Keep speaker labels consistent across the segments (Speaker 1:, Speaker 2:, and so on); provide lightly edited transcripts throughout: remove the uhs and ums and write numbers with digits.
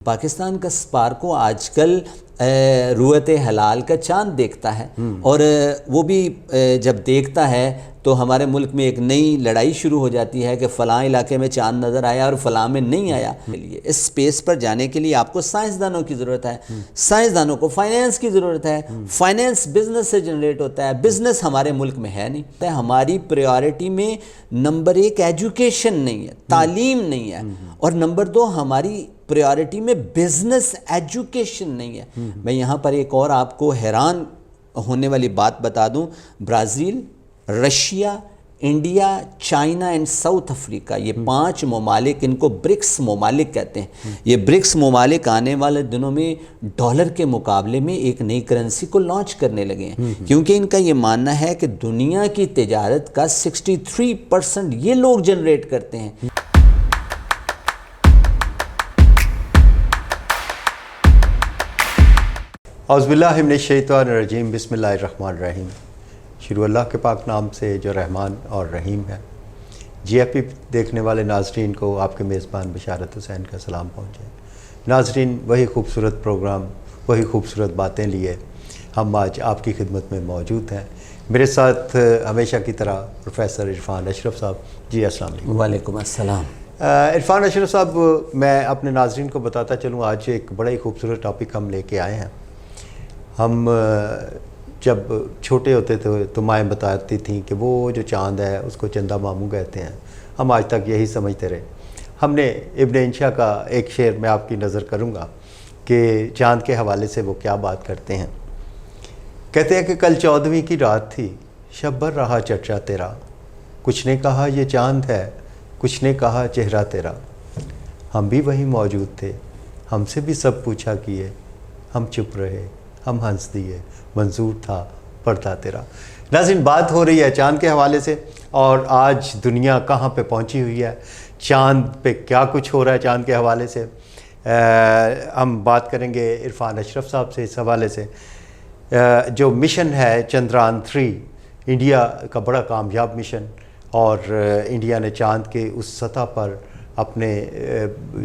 Speaker 1: پاکستان کا اسپارکو آج کل رویت حلال کا چاند دیکھتا ہے اور وہ بھی جب دیکھتا ہے تو ہمارے ملک میں ایک نئی لڑائی شروع ہو جاتی ہے کہ فلاں علاقے میں چاند نظر آیا اور فلاں میں نہیں آیا۔ اس سپیس پر جانے کے لیے آپ کو سائنسدانوں کی ضرورت ہے، سائنسدانوں کو فائنینس کی ضرورت ہے، فائنینس بزنس سے جنریٹ ہوتا ہے، بزنس ہمارے ملک میں ہے نہیں۔ ہماری پریورٹی میں نمبر 1 ایجوکیشن نہیں ہے، تعلیم نہیں ہے، اور نمبر 2 ہماری پریورٹی میں بزنس ایجوکیشن نہیں ہے۔ میں یہاں پر ایک اور آپ کو حیران ہونے والی بات بتا دوں، Brazil, Russia, India, China and South Africa, یہ 5 ممالک، ان کو برکس ممالک کہتے ہیں۔ یہ برکس ممالک آنے والے دنوں میں ڈالر کے مقابلے میں ایک نئی کرنسی کو لانچ کرنے لگے ہیں، کیونکہ ان کا یہ ماننا ہے کہ دنیا کی تجارت کا 63% یہ لوگ جنریٹ کرتے ہیں۔
Speaker 2: اعوذ باللہ من الشیطان الرجیم، بسم اللہ الرحمن الرحیم۔ شروع اللہ کے پاک نام سے جو رحمان اور رحیم ہے۔ جی ایف پی دیکھنے والے ناظرین کو آپ کے میزبان بشارت حسین کا سلام پہنچے۔ ناظرین، وہی خوبصورت پروگرام، وہی خوبصورت باتیں لیے ہم آج آپ کی خدمت میں موجود ہیں۔ میرے ساتھ ہمیشہ کی طرح پروفیسر عرفان اشرف صاحب۔ جی السلام علیکم۔
Speaker 1: وعلیکم السلام۔
Speaker 2: عرفان اشرف صاحب، میں اپنے ناظرین کو بتاتا چلوں، آج ایک بڑا ہی خوبصورت ٹاپک ہم لے کے آئے ہیں۔ ہم جب چھوٹے ہوتے تھے تو مائیں بتاتی تھیں کہ وہ جو چاند ہے اس کو چندہ ماموں کہتے ہیں، ہم آج تک یہی سمجھتے رہے۔ ہم نے ابن انشا کا ایک شعر میں آپ کی نظر کروں گا کہ چاند کے حوالے سے وہ کیا بات کرتے ہیں۔ کہتے ہیں کہ کل 14ویں کی رات تھی، شب بھر رہا چرچا تیرا، کچھ نے کہا یہ چاند ہے، کچھ نے کہا چہرہ تیرا، ہم بھی وہیں موجود تھے، ہم سے بھی سب پوچھا کیے، ہم چپ رہے، ہم ہنس دیے، منظور تھا پردہ تیرا۔ ناظرین، بات ہو رہی ہے چاند کے حوالے سے، اور آج دنیا کہاں پہ پہنچی ہوئی ہے، چاند پہ کیا کچھ ہو رہا ہے چاند کے حوالے سے۔ ہم بات کریں گے عرفان اشرف صاحب سے اس حوالے سے۔ جو مشن ہے چندران 3، انڈیا کا بڑا کامیاب مشن، اور انڈیا نے چاند کے اس سطح پر اپنے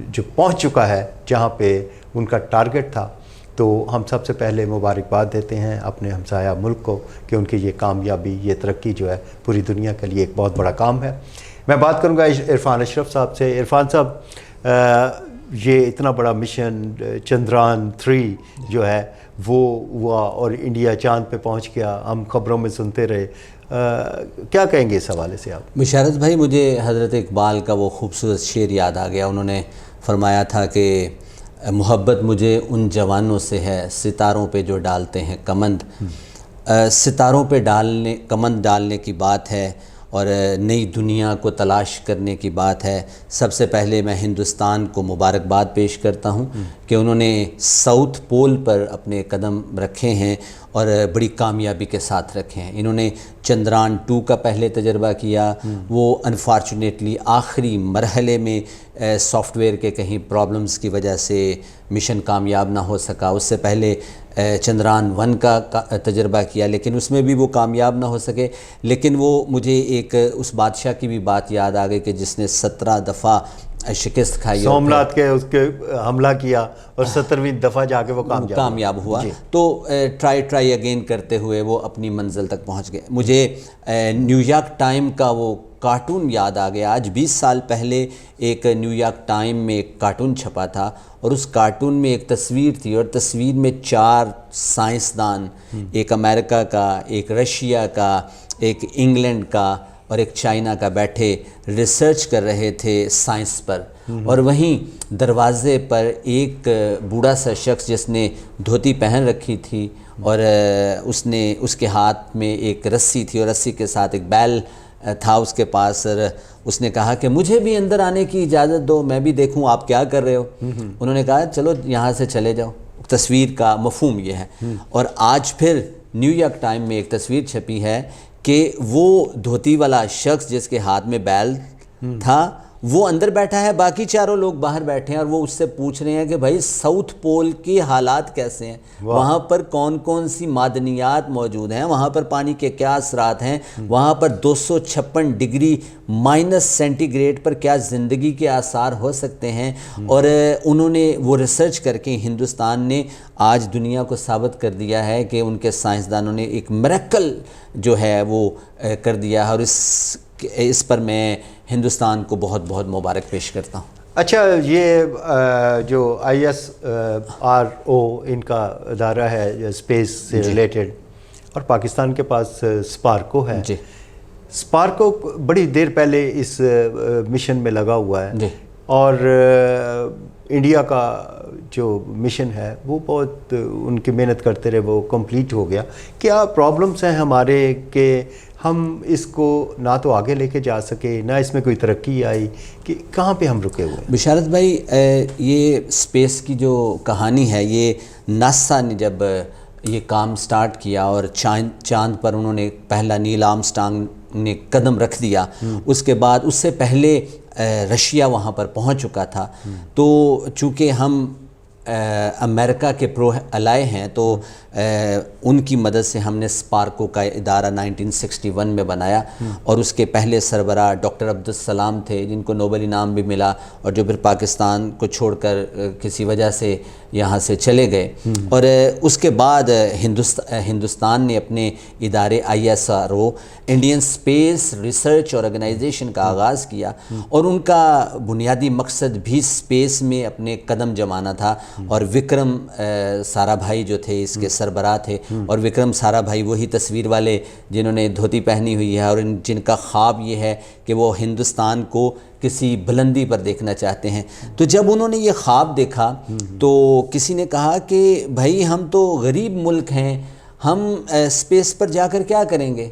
Speaker 2: جو پہنچ چکا ہے جہاں پہ ان کا ٹارگٹ تھا، تو ہم سب سے پہلے مبارکباد دیتے ہیں اپنے ہمسایہ ملک کو کہ ان کی یہ کامیابی، یہ ترقی جو ہے پوری دنیا کے لیے ایک بہت بڑا کام ہے۔ میں بات کروں گا عرفان اشرف صاحب سے۔ عرفان صاحب، یہ اتنا بڑا مشن چندران 3 جو ہے وہ ہوا اور انڈیا چاند پہ پہنچ گیا، ہم خبروں میں سنتے رہے، کیا کہیں گے اس حوالے سے آپ؟
Speaker 1: بشارت بھائی، مجھے حضرت اقبال کا وہ خوبصورت شعر یاد آ گیا۔ انہوں نے فرمایا تھا کہ محبت مجھے ان جوانوں سے ہے ستاروں پہ جو ڈالتے ہیں کمند۔ ستاروں پہ کمند ڈالنے کی بات ہے اور نئی دنیا کو تلاش کرنے کی بات ہے۔ سب سے پہلے میں ہندوستان کو مبارکباد پیش کرتا ہوں کہ انہوں نے ساؤتھ پول پر اپنے قدم رکھے ہیں اور بڑی کامیابی کے ساتھ رکھے ہیں۔ انہوں نے چندران 2 کا پہلے تجربہ کیا، وہ انفارچونیٹلی آخری مرحلے میں سافٹ ویئر کے کہیں پرابلمز کی وجہ سے مشن کامیاب نہ ہو سکا۔ اس سے پہلے چندران 1 کا تجربہ کیا، لیکن اس میں بھی وہ کامیاب نہ ہو سکے۔ لیکن وہ مجھے ایک اس بادشاہ کی بھی بات یاد آ گئی کہ جس نے 17 دفعہ شکست کھائی،
Speaker 2: سومناتھ کے اس کے حملہ کیا اور 17ویں دفعہ جا کے وہ کامیاب ہوا۔
Speaker 1: تو ٹرائی اگین کرتے ہوئے وہ اپنی منزل تک پہنچ گئے۔ مجھے نیو یارک ٹائم کا وہ کارٹون یاد آ گیا۔ آج 20 سال پہلے ایک نیو یارک ٹائم میں ایک کارٹون چھپا تھا، اور اس کارٹون میں ایک تصویر تھی، اور تصویر میں 4 سائنسدان، ایک امریکہ کا، ایک رشیا کا، ایک انگلینڈ کا اور ایک چائنا کا، بیٹھے ریسرچ کر رہے تھے سائنس پر۔ اور وہیں دروازے پر ایک بوڑھا سا شخص جس نے دھوتی پہن رکھی تھی، اور اس کے ہاتھ میں ایک رسی تھی، اور رسی کے ساتھ ایک بیل تھا اس کے پاس، اور اس نے کہا کہ مجھے بھی اندر آنے کی اجازت دو، میں بھی دیکھوں آپ کیا کر رہے ہو۔ انہوں نے کہا چلو یہاں سے چلے جاؤ۔ تصویر کا مفہوم یہ ہے۔ اور آج پھر نیو یارک ٹائم میں ایک تصویر چھپی ہے کہ وہ دھوتی والا شخص جس کے ہاتھ میں بیل تھا، وہ اندر بیٹھا ہے, باقی چاروں لوگ باہر بیٹھے ہیں, اور وہ اس سے پوچھ رہے ہیں کہ بھائی ساؤتھ پول کے حالات کیسے ہیں, وہاں پر کون کون سی معدنیات موجود ہیں, وہاں پر پانی کے کیا اثرات ہیں, وہاں پر 256 ڈگری مائنس سینٹی گریڈ پر کیا زندگی کے آثار ہو سکتے ہیں. اور انہوں نے وہ ریسرچ کر کے ہندوستان نے آج دنیا کو ثابت کر دیا ہے کہ ان کے سائنسدانوں نے ایک میریکل جو ہے وہ کر دیا ہے, اور اس پر میں ہندوستان کو بہت بہت مبارک پیش کرتا ہوں.
Speaker 2: اچھا, یہ جو ISRO ان کا ادارہ ہے اسپیس سے ریلیٹڈ, اور پاکستان کے پاس اسپارکو ہے.
Speaker 1: جی,
Speaker 2: اسپارکو بڑی دیر پہلے اس مشن میں لگا ہوا ہے.
Speaker 1: جی,
Speaker 2: اور انڈیا کا جو مشن ہے وہ بہت ان کی محنت کرتے رہے, وہ کمپلیٹ ہو گیا. کیا پرابلمس ہیں ہمارے کہ ہم اس کو نہ تو آگے لے کے جا سکے, نہ اس میں کوئی ترقی آئی, کہ کہاں پہ ہم رکے ہوئے ہیں؟
Speaker 1: بشارت بھائی, یہ اسپیس کی جو کہانی ہے, یہ ناسا نے جب یہ کام سٹارٹ کیا اور چاند پر انہوں نے پہلا نیل آرمسٹرانگ نے قدم رکھ دیا, اس کے بعد اس سے پہلے رشیا وہاں پر پہنچ چکا تھا. تو چونکہ ہم امریکہ کے پرو الائے ہیں, تو ان کی مدد سے ہم نے اسپارکو کا ادارہ 1961 میں بنایا, اور اس کے پہلے سربراہ ڈاکٹر عبدالسلام تھے, جن کو نوبل انعام بھی ملا, اور جو پھر پاکستان کو چھوڑ کر کسی وجہ سے یہاں سے چلے گئے. اور اس کے بعد ہندوستان نے اپنے ادارے ISRO Indian space research organisation کا آغاز کیا, اور ان کا بنیادی مقصد بھی اسپیس میں اپنے قدم جمانا تھا. اور وکرم سارا بھائی جو تھے اس کے سربراہ تھے, اور وکرم سارا بھائی وہی تصویر والے جنہوں نے دھوتی پہنی ہوئی ہے, اور جن کا خواب یہ ہے کہ وہ ہندوستان کو کسی بلندی پر دیکھنا چاہتے ہیں. تو جب انہوں نے یہ خواب دیکھا تو کسی نے کہا کہ بھائی ہم تو غریب ملک ہیں, ہم اسپیس پر جا کر کیا کریں گے؟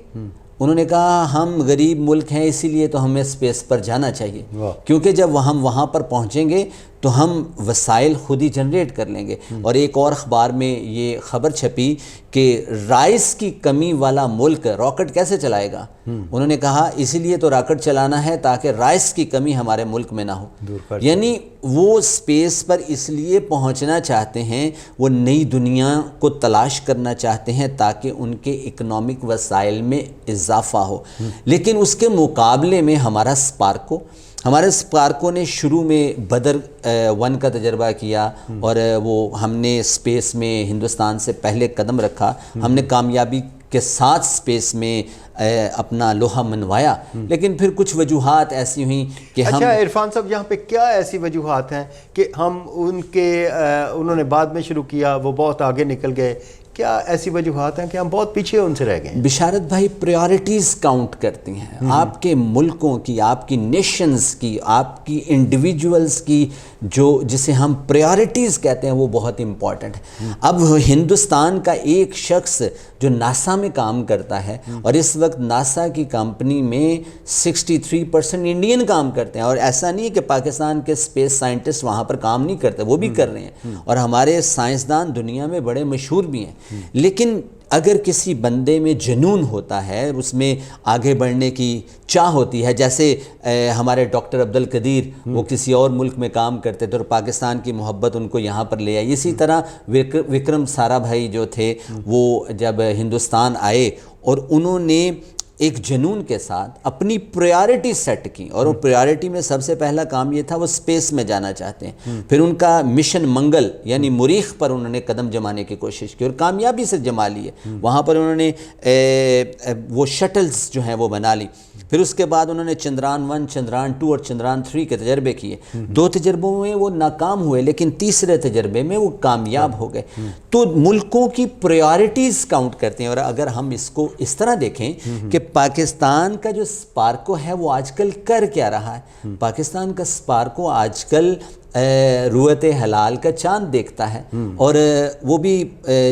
Speaker 1: انہوں نے کہا ہم غریب ملک ہیں, اسی لیے تو ہمیں اسپیس پر جانا چاہیے, کیونکہ جب ہم وہاں پر پہنچیں گے تو ہم وسائل خود ہی جنریٹ کر لیں گے. اور ایک اور اخبار میں یہ خبر چھپی کہ رائس کی کمی والا ملک راکٹ کیسے چلائے گا؟ انہوں نے کہا اسی لیے تو راکٹ چلانا ہے تاکہ رائس کی کمی ہمارے ملک میں نہ ہو. یعنی وہ اسپیس پر اس لیے پہنچنا چاہتے ہیں, وہ نئی دنیا کو تلاش کرنا چاہتے ہیں تاکہ ان کے اکنامک وسائل میں اضافہ ہو. لیکن اس کے مقابلے میں ہمارے اسپارکو نے شروع میں بدر 1 کا تجربہ کیا, اور وہ ہم نے اسپیس میں ہندوستان سے پہلے قدم رکھا, ہم نے کامیابی کے ساتھ اسپیس میں اپنا لوہا منوایا. لیکن پھر کچھ وجوہات ایسی ہوئیں کہ ہم...
Speaker 2: اچھا عرفان صاحب, یہاں پہ کیا ایسی وجوہات ہیں کہ ہم انہوں نے بعد میں شروع کیا, وہ بہت آگے نکل گئے, کیا ایسی وجوہات ہیں کہ ہم بہت پیچھے ان سے رہ گئے ہیں؟
Speaker 1: بشارت بھائی, پریورٹیز کاؤنٹ کرتی ہیں, آپ کے ملکوں کی, آپ کی نیشنز کی, آپ کی انڈیویجولز کی, جسے ہم پریورٹیز کہتے ہیں, وہ بہت امپورٹنٹ ہے. اب ہندوستان کا ایک شخص جو ناسا میں کام کرتا ہے, اور اس وقت ناسا کی کمپنی میں 63% انڈین کام کرتے ہیں, اور ایسا نہیں ہے کہ پاکستان کے اسپیس سائنٹسٹ وہاں پر کام نہیں کرتے, وہ بھی کر رہے ہیں, اور ہمارے سائنسدان دنیا میں بڑے مشہور بھی ہیں. لیکن اگر کسی بندے میں جنون ہوتا ہے, اس میں آگے بڑھنے کی چاہ ہوتی ہے, جیسے ہمارے ڈاکٹر عبدالقدیر وہ کسی اور ملک میں کام کرتے تھے اور پاکستان کی محبت ان کو یہاں پر لے آئی. اسی طرح وکرم سارا بھائی جو تھے, وہ جب ہندوستان آئے اور انہوں نے ایک جنون کے ساتھ اپنی پریورٹی سیٹ کی, اور وہ پریورٹی میں سب سے پہلا کام یہ تھا وہ اسپیس میں جانا چاہتے ہیں. پھر ان کا مشن منگل یعنی مریخ پر انہوں نے قدم جمانے کی کوشش کی, اور کامیابی سے جما لیے. وہاں پر انہوں نے وہ شٹلز جو ہیں وہ بنا لی. پھر اس کے بعد انہوں نے چندران 1, چندران 2 اور چندران 3 کے تجربے کیے. 2 تجربوں میں وہ ناکام ہوئے, لیکن تیسرے تجربے میں وہ کامیاب ہو گئے. تو ملکوں کی پریورٹیز کاؤنٹ کرتے ہیں. اور اگر ہم اس کو اس طرح دیکھیں کہ پاکستان کا جو اسپارکو ہے وہ آج کل کر کیا رہا ہے, پاکستان کا اسپارکو آج کل رویت ہلال کا چاند دیکھتا ہے, اور وہ بھی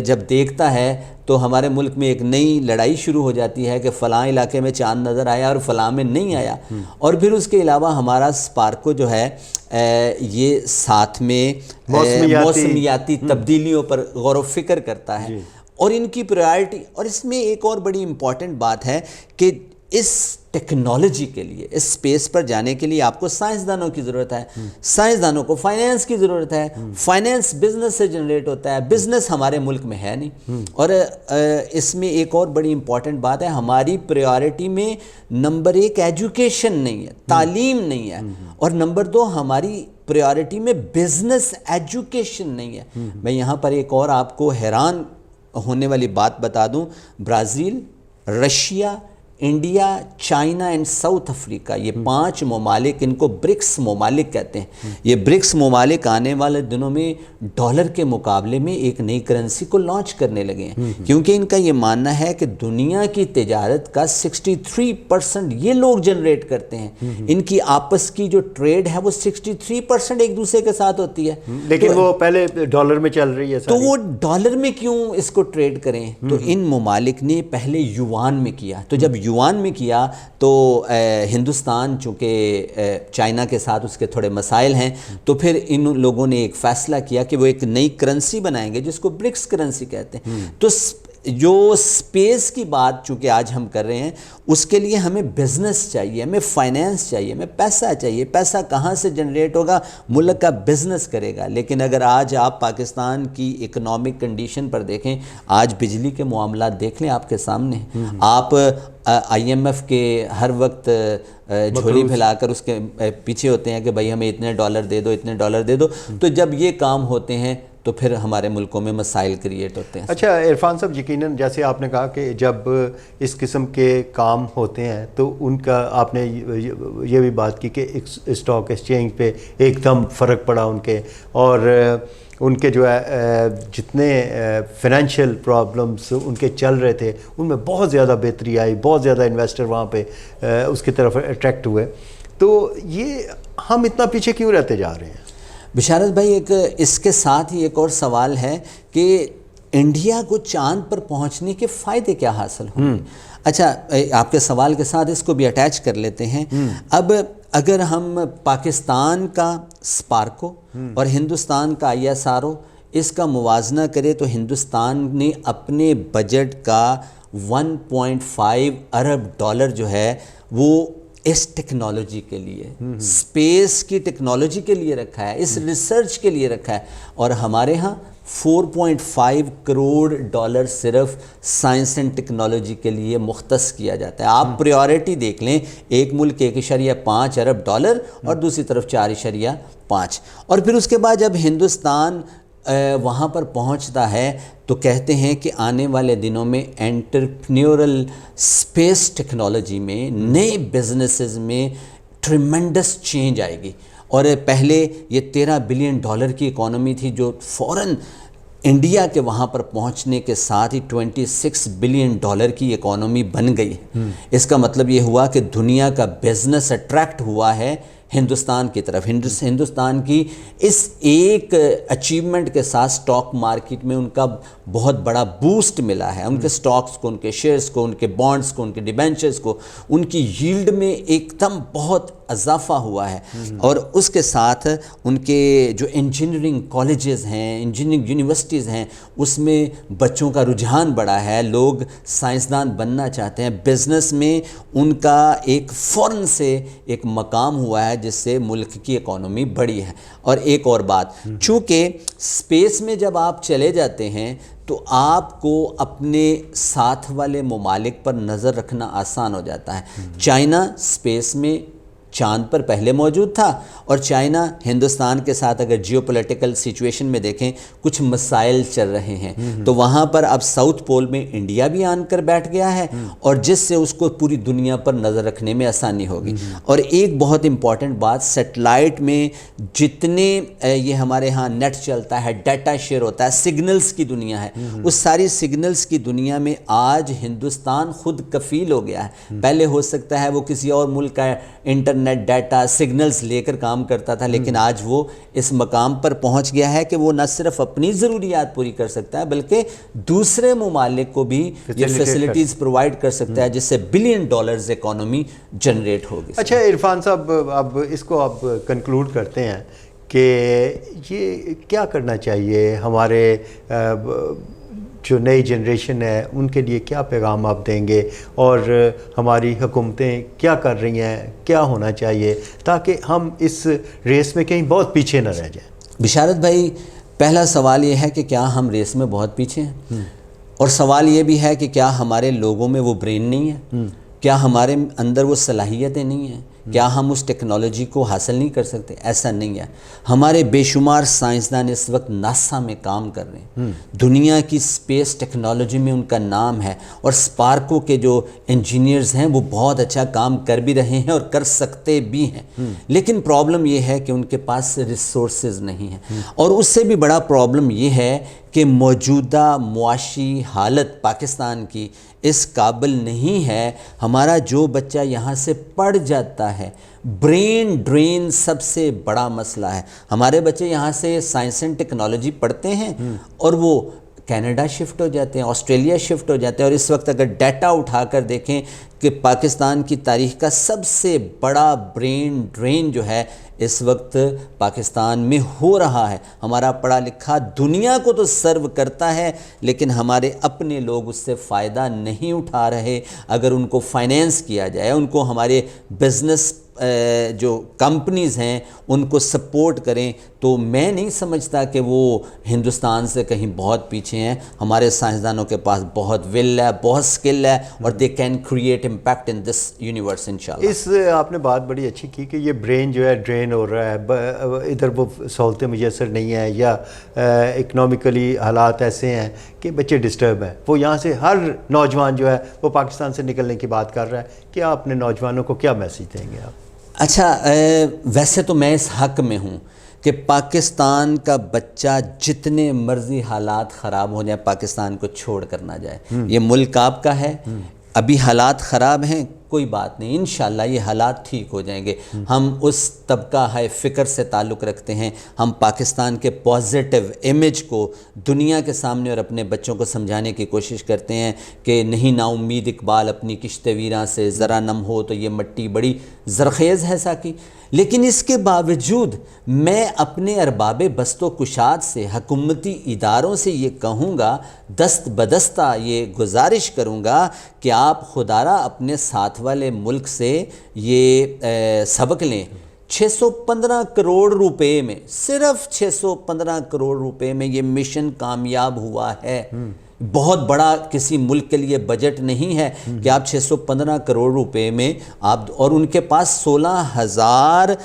Speaker 1: جب دیکھتا ہے تو ہمارے ملک میں ایک نئی لڑائی شروع ہو جاتی ہے کہ فلاں علاقے میں چاند نظر آیا اور فلاں میں نہیں آیا. اور پھر اس کے علاوہ ہمارا اسپارکو جو ہے یہ ساتھ میں موسمیاتی تبدیلیوں پر غور و فکر کرتا ہے, اور ان کی پرائرٹی. اور اس میں ایک اور بڑی امپورٹنٹ بات ہے کہ اس ٹیکنالوجی کے لیے، اس اسپیس پر جانے کے لیے آپ کو سائنسدانوں کی ضرورت ہے، سائنسدانوں کو فائنینس کی ضرورت ہے، فائنینس بزنس سے جنریٹ ہوتا ہے، بزنس ہمارے ملک میں ہے نہیں، اور اس میں ایک اور بڑی امپورٹنٹ بات ہے، ہماری پریورٹی میں نمبر 1 ایجوکیشن نہیں ہے، تعلیم نہیں ہے، اور نمبر 2 ہماری پریورٹی میں بزنس ایجوکیشن نہیں ہے۔ میں یہاں پر ایک اور آپ کو حیران ہونے والی بات بتا دوں، Brazil, Russia, India, China and South Africa, یہ 5 ممالک، ان کو برکس ممالک کہتے ہیں۔ یہ برکس ممالک آنے والے دنوں میں ڈالر کے مقابلے میں ایک نئی کرنسی کو لانچ کرنے لگے ہیں، کیونکہ ان کا یہ ماننا ہے کہ دنیا کی تجارت کا 63% یہ لوگ جنریٹ کرتے ہیں، ان کی آپس کی جو ٹریڈ ہے وہ 63% ایک دوسرے کے ساتھ ہوتی ہے،
Speaker 2: لیکن وہ پہلے ڈالر میں چل رہی ہے،
Speaker 1: تو وہ ڈالر میں کیوں اس کو ٹریڈ کریں؟ تو ان ممالک نے پہلے یوان میں کیا، تو جب یوان میں کیا تو ہندوستان چونکہ چائنا کے ساتھ اس کے تھوڑے مسائل ہیں، تو پھر ان لوگوں نے ایک فیصلہ کیا کہ وہ ایک نئی کرنسی بنائیں گے جس کو برکس کرنسی کہتے ہیں۔ تو جو سپیس کی بات چونکہ آج ہم کر رہے ہیں، اس کے لیے ہمیں بزنس چاہیے، ہمیں فائنینس چاہیے، ہمیں پیسہ چاہیے۔ پیسہ کہاں سے جنریٹ ہوگا؟ ملک کا بزنس کرے گا۔ لیکن اگر آج آپ پاکستان کی اکنامک کنڈیشن پر دیکھیں، آج بجلی کے معاملات دیکھ لیں آپ کے سامنے، آپ IMF کے ہر وقت جھولی پھیلا کر اس کے پیچھے ہوتے ہیں کہ بھائی ہمیں اتنے ڈالر دے دو، اتنے ڈالر دے دو، تو جب یہ کام ہوتے ہیں تو پھر ہمارے ملکوں میں مسائل کریٹ ہوتے ہیں۔
Speaker 2: اچھا عرفان صاحب، یقیناً جیسے آپ نے کہا کہ جب اس قسم کے کام ہوتے ہیں تو ان کا آپ نے یہ بھی بات کی کہ اسٹاک ایکسچینج پہ ایک دم فرق پڑا ان کے، اور ان کے جو ہے جتنے فائنینشیل پرابلمس ان کے چل رہے تھے ان میں بہت زیادہ بہتری آئی، بہت زیادہ انویسٹر وہاں پہ اس کی طرف اٹریکٹ ہوئے۔ تو یہ ہم اتنا پیچھے کیوں رہتے جا رہے ہیں؟
Speaker 1: بشارت بھائی، ایک اس کے ساتھ ہی ایک اور سوال ہے کہ انڈیا کو چاند پر پہنچنے کے فائدے کیا حاصل ہوں گے؟ اچھا، آپ کے سوال کے ساتھ اس کو بھی اٹیچ کر لیتے ہیں۔ اب اگر ہم پاکستان کا اسپارکو اور ہندوستان کا ISRO اس کا موازنہ کریں تو ہندوستان نے اپنے بجٹ کا 1.5 ارب ڈالر جو ہے وہ اس ٹیکنالوجی کے لیے، سپیس کی ٹیکنالوجی کے لیے رکھا ہے، اس ریسرچ کے لیے رکھا ہے، اور ہمارے ہاں 4.5 کروڑ ڈالر صرف سائنس اینڈ ٹیکنالوجی کے لیے مختص کیا جاتا ہے۔ آپ پریورٹی دیکھ لیں، ایک ملک 1.5 ارب ڈالر اور دوسری طرف 4.5، اور پھر اس کے بعد جب ہندوستان وہاں پر پہنچتا ہے تو کہتے ہیں کہ آنے والے دنوں میں انٹرپرینیورل سپیس ٹیکنالوجی میں، نئے بزنسز میں ٹریمنڈس چینج آئے گی، اور پہلے یہ 13 بلین ڈالر کی اکانومی تھی جو فوراً انڈیا کے وہاں پر پہنچنے کے ساتھ ہی 26 بلین ڈالر کی اکانومی بن گئی ہے۔ اس کا مطلب یہ ہوا کہ دنیا کا بزنس اٹریکٹ ہوا ہے ہندوستان کی طرف۔ ہندوستان کی اس ایک اچیومنٹ کے ساتھ سٹاک مارکیٹ میں ان کا بہت بڑا بوسٹ ملا ہے، ان کے سٹاکس کو، ان کے شیئرز کو، ان کے بانڈز کو، ان کے ڈیبینچرز کو، ان کی ییلڈ میں ایک دم بہت اضافہ ہوا ہے، اور اس کے ساتھ ان کے جو انجینئرنگ کالجز ہیں، انجینئرنگ یونیورسٹیز ہیں، اس میں بچوں کا رجحان بڑھا ہے، لوگ سائنسدان بننا چاہتے ہیں۔ بزنس میں ان کا ایک فوراً سے ایک مقام ہوا ہے جس سے ملک کی اکانومی بڑھی ہے۔ اور ایک اور بات، چونکہ سپیس میں جب آپ چلے جاتے ہیں تو آپ کو اپنے ساتھ والے ممالک پر نظر رکھنا آسان ہو جاتا ہے۔ چائنا سپیس میں چاند پر پہلے موجود تھا، اور چائنا ہندوستان کے ساتھ اگر جیو پولیٹیکل سچویشن میں دیکھیں کچھ مسائل چل رہے ہیں، تو وہاں پر اب ساؤتھ پول میں انڈیا بھی آن کر بیٹھ گیا ہے، اور جس سے اس کو پوری دنیا پر نظر رکھنے میں آسانی ہوگی۔ اور ایک بہت امپورٹنٹ بات، سیٹلائٹ میں جتنے یہ ہمارے ہاں نیٹ چلتا ہے، ڈیٹا شیئر ہوتا ہے، سگنلز کی دنیا ہے، اس ساری سگنلز کی دنیا میں آج ہندوستان خود کفیل ہو گیا ہے۔ پہلے ہو سکتا ہے وہ کسی اور ملک کا انٹرنیٹ ڈیٹا سگنلز لے کر کام کرتا تھا، لیکن آج وہ اس مقام پر پہنچ گیا ہے کہ وہ نہ صرف اپنی ضروریات پوری کر سکتا ہے بلکہ دوسرے ممالک کو بھی یہ فیسلٹیز پرووائڈ کر سکتا ہے، جس سے بلین ڈالرز اکانومی جنریٹ ہوگی۔
Speaker 2: اچھا عرفان صاحب، اب اس کو آپ کنکلوڈ کرتے ہیں کہ یہ کیا کرنا چاہیے ہمارے جو نئی جنریشن ہے ان کے لیے کیا پیغام آپ دیں گے، اور ہماری حکومتیں کیا کر رہی ہیں، کیا ہونا چاہیے تاکہ ہم اس ریس میں کہیں بہت پیچھے نہ رہ جائیں؟
Speaker 1: بشارت بھائی، پہلا سوال یہ ہے کہ کیا ہم ریس میں بہت پیچھے ہیں، اور سوال یہ بھی ہے کہ کیا ہمارے لوگوں میں وہ برین نہیں ہے، کیا ہمارے اندر وہ صلاحیتیں نہیں ہیں، کیا ہم اس ٹیکنالوجی کو حاصل نہیں کر سکتے؟ ایسا نہیں ہے. ہمارے بے شمار سائنسدان اس وقت ناسا میں کام کر رہے ہیں، دنیا کی اسپیس ٹیکنالوجی میں ان کا نام ہے، اور اسپارکو کے جو انجینئرز ہیں وہ بہت اچھا کام کر بھی رہے ہیں اور کر سکتے بھی ہیں. لیکن پرابلم یہ ہے کہ ان کے پاس ریسورسز نہیں ہیں، اور اس سے بھی بڑا پرابلم یہ ہے کہ موجودہ معاشی حالت پاکستان کی اس قابل نہیں ہے. ہمارا جو بچہ یہاں سے پڑھ جاتا ہے، برین ڈرین سب سے بڑا مسئلہ ہے. ہمارے بچے یہاں سے سائنس اینڈ ٹیکنالوجی پڑھتے ہیں اور وہ کینیڈا شفٹ ہو جاتے ہیں، آسٹریلیا شفٹ ہو جاتے ہیں. اور اس وقت اگر ڈیٹا اٹھا کر دیکھیں کہ پاکستان کی تاریخ کا سب سے بڑا برین ڈرین جو ہے اس وقت پاکستان میں ہو رہا ہے. ہمارا پڑھا لکھا دنیا کو تو سرو کرتا ہے، لیکن ہمارے اپنے لوگ اس سے فائدہ نہیں اٹھا رہے. اگر ان کو فائنینس کیا جائے، ان کو ہمارے بزنس جو کمپنیز ہیں ان کو سپورٹ کریں، تو میں نہیں سمجھتا کہ وہ ہندوستان سے کہیں بہت پیچھے ہیں. ہمارے سائنسدانوں کے پاس بہت ول ہے، بہت سکل ہے، اور they can create impact in this universe انشاءاللہ.
Speaker 2: اس آپ نے بات بڑی اچھی کی کہ یہ برین جو ہے ڈرین ہو رہا ہے، ادھر وہ سہولتیں میسر نہیں ہیں، یا اکنامیکلی حالات ایسے ہیں کہ بچے ڈسٹرب ہیں. وہ یہاں سے ہر نوجوان جو ہے وہ پاکستان سے نکلنے کی بات کر رہا ہے. کیا اپنے نوجوانوں کو کیا میسیج دیں گے آپ؟
Speaker 1: اچھا، ویسے تو میں اس حق میں ہوں کہ پاکستان کا بچہ جتنے مرضی حالات خراب ہو جائیں پاکستان کو چھوڑ کر نہ جائے. یہ ملک آپ کا ہے، ابھی حالات خراب ہیں، کوئی بات نہیں، انشاءاللہ یہ حالات ٹھیک ہو جائیں گے. ہم اس طبقہ ہائے فکر سے تعلق رکھتے ہیں. ہم پاکستان کے پازیٹیو امیج کو دنیا کے سامنے اور اپنے بچوں کو سمجھانے کی کوشش کرتے ہیں کہ نہیں نا امید اقبال اپنی کشت ویراں سے، ذرا نم ہو تو یہ مٹی بڑی زرخیز ہے ساکی. لیکن اس کے باوجود میں اپنے ارباب بست و کشاد سے، حکومتی اداروں سے یہ کہوں گا، دست بدستہ یہ گزارش کروں گا کہ آپ خدارہ اپنے ساتھ والے ملک سے یہ سبق لیں. 615 کروڑ روپے میں، صرف 615 کروڑ روپے میں یہ مشن کامیاب ہوا ہے. بہت بڑا کسی ملک کے لیے بجٹ نہیں ہے کہ آپ 615 کروڑ روپے میں آپ، اور ان کے پاس 16,000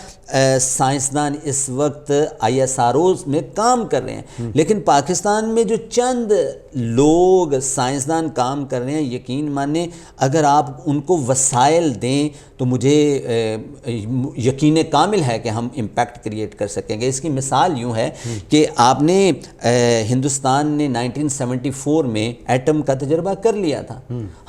Speaker 1: سائنسدان اس وقت ISROs میں کام کر رہے ہیں. لیکن پاکستان میں جو چند لوگ سائنسدان کام کر رہے ہیں، یقین مانیں اگر آپ ان کو وسائل دیں تو مجھے یقین کامل ہے کہ ہم امپیکٹ کریٹ کر سکیں گے. اس کی مثال یوں ہے کہ آپ نے ہندوستان نے 1974 میں ایٹم کا تجربہ کر لیا تھا.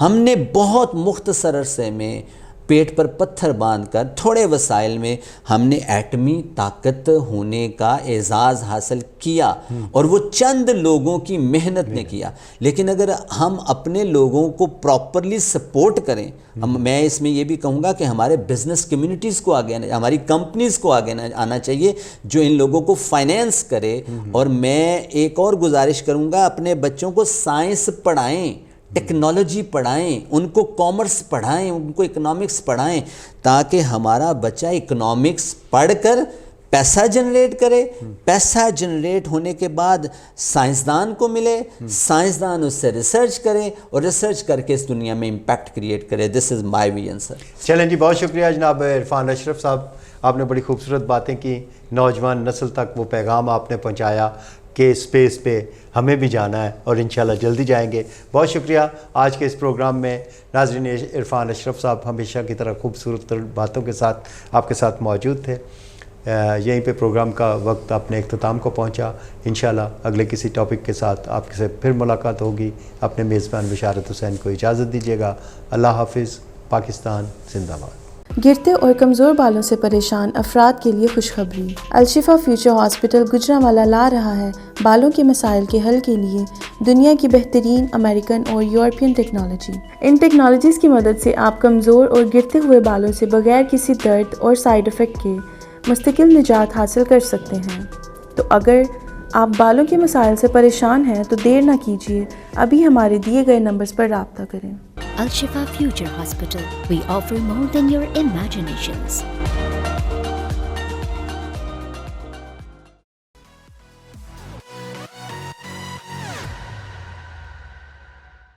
Speaker 1: ہم نے بہت مختصر عرصے میں پیٹ پر پتھر باندھ کر تھوڑے وسائل میں ہم نے ایٹمی طاقت ہونے کا اعزاز حاصل کیا، اور وہ چند لوگوں کی محنت نے کیا. لیکن اگر ہم اپنے لوگوں کو پراپرلی سپورٹ کریں، میں اس میں یہ بھی کہوں گا کہ ہمارے بزنس کمیونٹیز کو آگے آنا، ہماری کمپنیز کو آگے آنا چاہیے جو ان لوگوں کو فائنینس کرے. اور میں ایک اور گزارش کروں گا، اپنے بچوں کو سائنس پڑھائیں، ٹیکنالوجی پڑھائیں، ان کو کامرس پڑھائیں، ان کو اکنامکس پڑھائیں، تاکہ ہمارا بچہ اکنامکس پڑھ کر پیسہ جنریٹ کرے. پیسہ جنریٹ ہونے کے بعد سائنسدان کو ملے، سائنسدان اس سے ریسرچ کرے، اور ریسرچ کر کے اس دنیا میں امپیکٹ کریٹ کرے. دس از مائی ویژن سر.
Speaker 2: چلیں جی، بہت شکریہ جناب عرفان اشرف صاحب، آپ نے بڑی خوبصورت باتیں کی. نوجوان نسل تک وہ پیغام آپ نے پہنچایا کہ اسپیس پہ ہمیں بھی جانا ہے، اور انشاءاللہ جلدی جائیں گے. بہت شکریہ. آج کے اس پروگرام میں ناظرین عرفان اشرف صاحب ہمیشہ کی طرح خوبصورت باتوں کے ساتھ آپ کے ساتھ موجود تھے. یہیں پہ پروگرام کا وقت اپنے اختتام کو پہنچا. انشاءاللہ اگلے کسی ٹاپک کے ساتھ آپ سے پھر ملاقات ہوگی. اپنے میزبان بشارت حسین کو اجازت دیجیے گا. اللہ حافظ. پاکستان زندہ باد.
Speaker 3: گرتے اور کمزور بالوں سے پریشان افراد کے لیے خوشخبری. الشفا فیوچر ہاسپٹل گجرانوالہ لا رہا ہے بالوں کے مسائل کے حل کے لیے دنیا کی بہترین امریکن اور یورپین ٹیکنالوجی. ان ٹیکنالوجیز کی مدد سے آپ کمزور اور گرتے ہوئے بالوں سے بغیر کسی درد اور سائیڈ افیکٹ کے مستقل نجات حاصل کر سکتے ہیں. تو اگر آپ بالوں کے مسائل سے پریشان ہیں تو دیر نہ کیجیے، ابھی ہمارے دیے گئے نمبرز پر رابطہ کریں۔
Speaker 4: Al Shifa Future Hospital. We offer more than your imaginations.